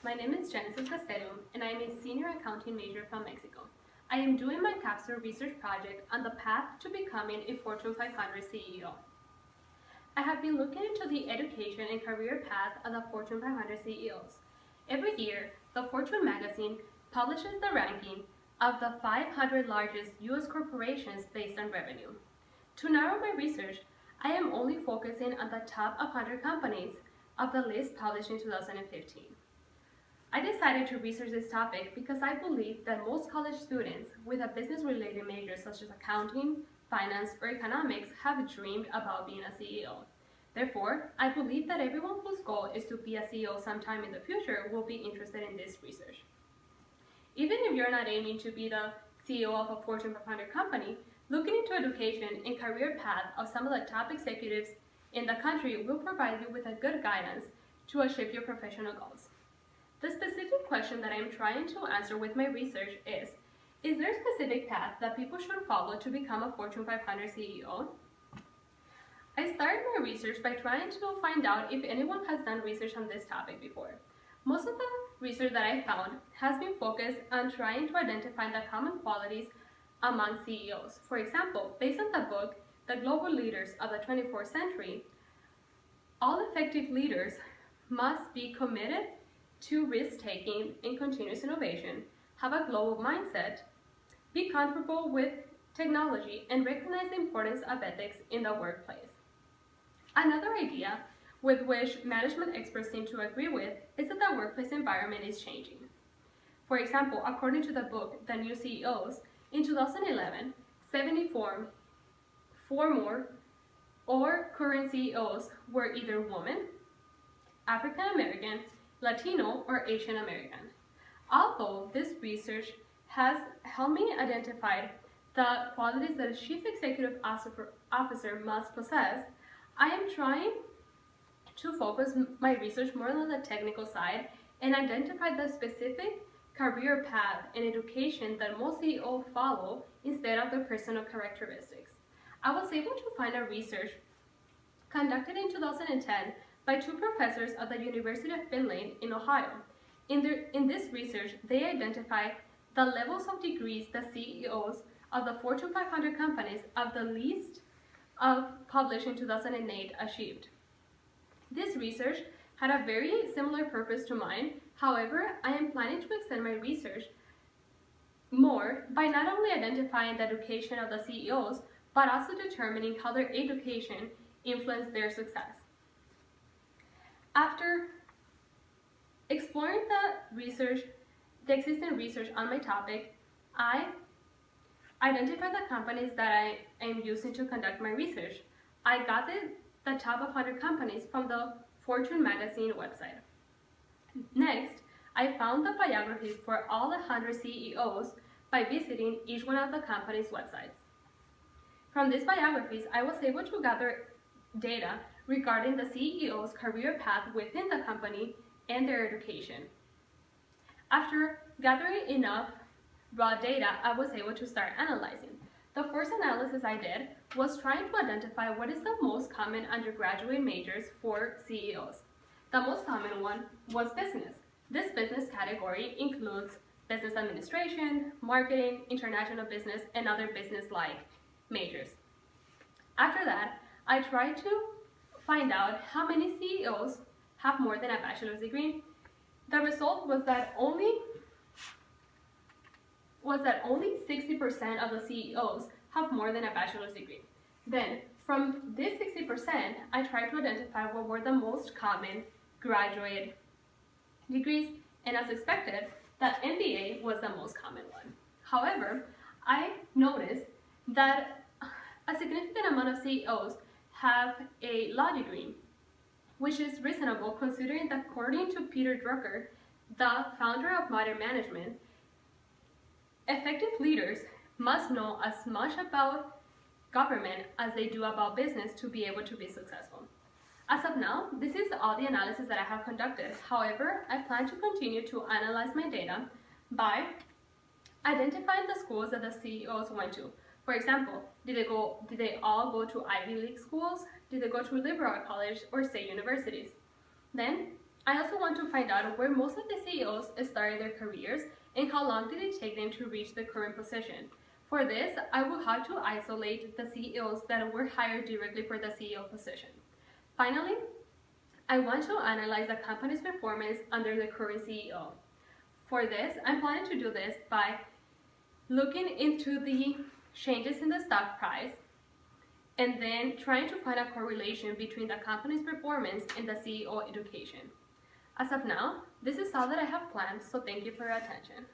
my name is Genesis Castello, and I am a senior accounting major from Mexico. I am doing my Capstone research project on the path to becoming a Fortune 500 CEO. I have been looking into the education and career path of the Fortune 500 CEOs. Every year, the Fortune magazine publishes the ranking of the 500 largest U.S. corporations based on revenue. To narrow my research, I am only focusing on the top 100 companies of the list published in 2015. I decided to research this topic because I believe that most college students with a business-related major such as accounting, finance, or economics have dreamed about being a CEO. Therefore, I believe that everyone whose goal is to be a CEO sometime in the future will be interested in this research. Even if you're not aiming to be the CEO of a Fortune 500 company, looking into education and career path of some of the top executives in the country will provide you with a good guidance to achieve your professional goals. The specific question that I am trying to answer with my research is there a specific path that people should follow to become a Fortune 500 CEO? I started my research by trying to find out if anyone has done research on this topic before. Most of the research that I found has been focused on trying to identify the common qualities among CEOs. For example, based on the book, The Global Leaders of the 24th Century, all effective leaders must be committed to risk-taking and continuous innovation, have a global mindset, be comfortable with technology, and recognize the importance of ethics in the workplace. Another idea with which management experts seem to agree with is that the workplace environment is changing. For example, according to the book, The New CEOs, in 2011, 74 former or current CEOs were either women, African American, Latino, or Asian American. Although this research has helped me identify the qualities that a chief executive officer must possess, I am trying to focus my research more on the technical side and identify the specific career path and education that most CEOs follow instead of their personal characteristics. I was able to find a research conducted in 2010 by two professors of the University of Finland in Ohio. In this research, they identified the levels of degrees the CEOs of the Fortune 500 companies of the list published in 2008 achieved. This research had a very similar purpose to mine. However, I am planning to extend my research more by not only identifying the education of the CEOs, but also determining how their education influenced their success. After exploring the existing research on my topic, I identified the companies that I am using to conduct my research. I got the top 100 companies from the Fortune magazine website. Next, I found the biographies for all 100 CEOs by visiting each one of the company's websites. From these biographies, I was able to gather data regarding the CEO's career path within the company and their education. After gathering enough raw data, I was able to start analyzing. The first analysis I did was trying to identify what is the most common undergraduate majors for CEOs. The most common one was business. This business category includes business administration, marketing, international business, and other business-like majors. After that, I tried to find out how many CEOs have more than a bachelor's degree. The result was that only 60% of the CEOs have more than a bachelor's degree. Then, from this 60%, I tried to identify what were the most common graduate degrees, and as expected, the MBA was the most common one. However, I noticed that a significant amount of CEOs have a law degree, which is reasonable considering that according to Peter Drucker, the founder of modern management, effective leaders must know as much about government as they do about business to be able to be successful. As of now, this is all the analysis that I have conducted. However, I plan to continue to analyze my data by identifying the schools that the CEOs went to. For example, did they all go to Ivy League schools? Did they go to liberal college or state universities? Then I also want to find out where most of the CEOs started their careers and how long did it take them to reach the current position. For this, I will have to isolate the CEOs that were hired directly for the CEO position. Finally, I want to analyze the company's performance under the current CEO. For this, I'm planning to do this by looking into the changes in the stock price and then trying to find a correlation between the company's performance and the CEO education. As of now, this is all that I have planned, so thank you for your attention.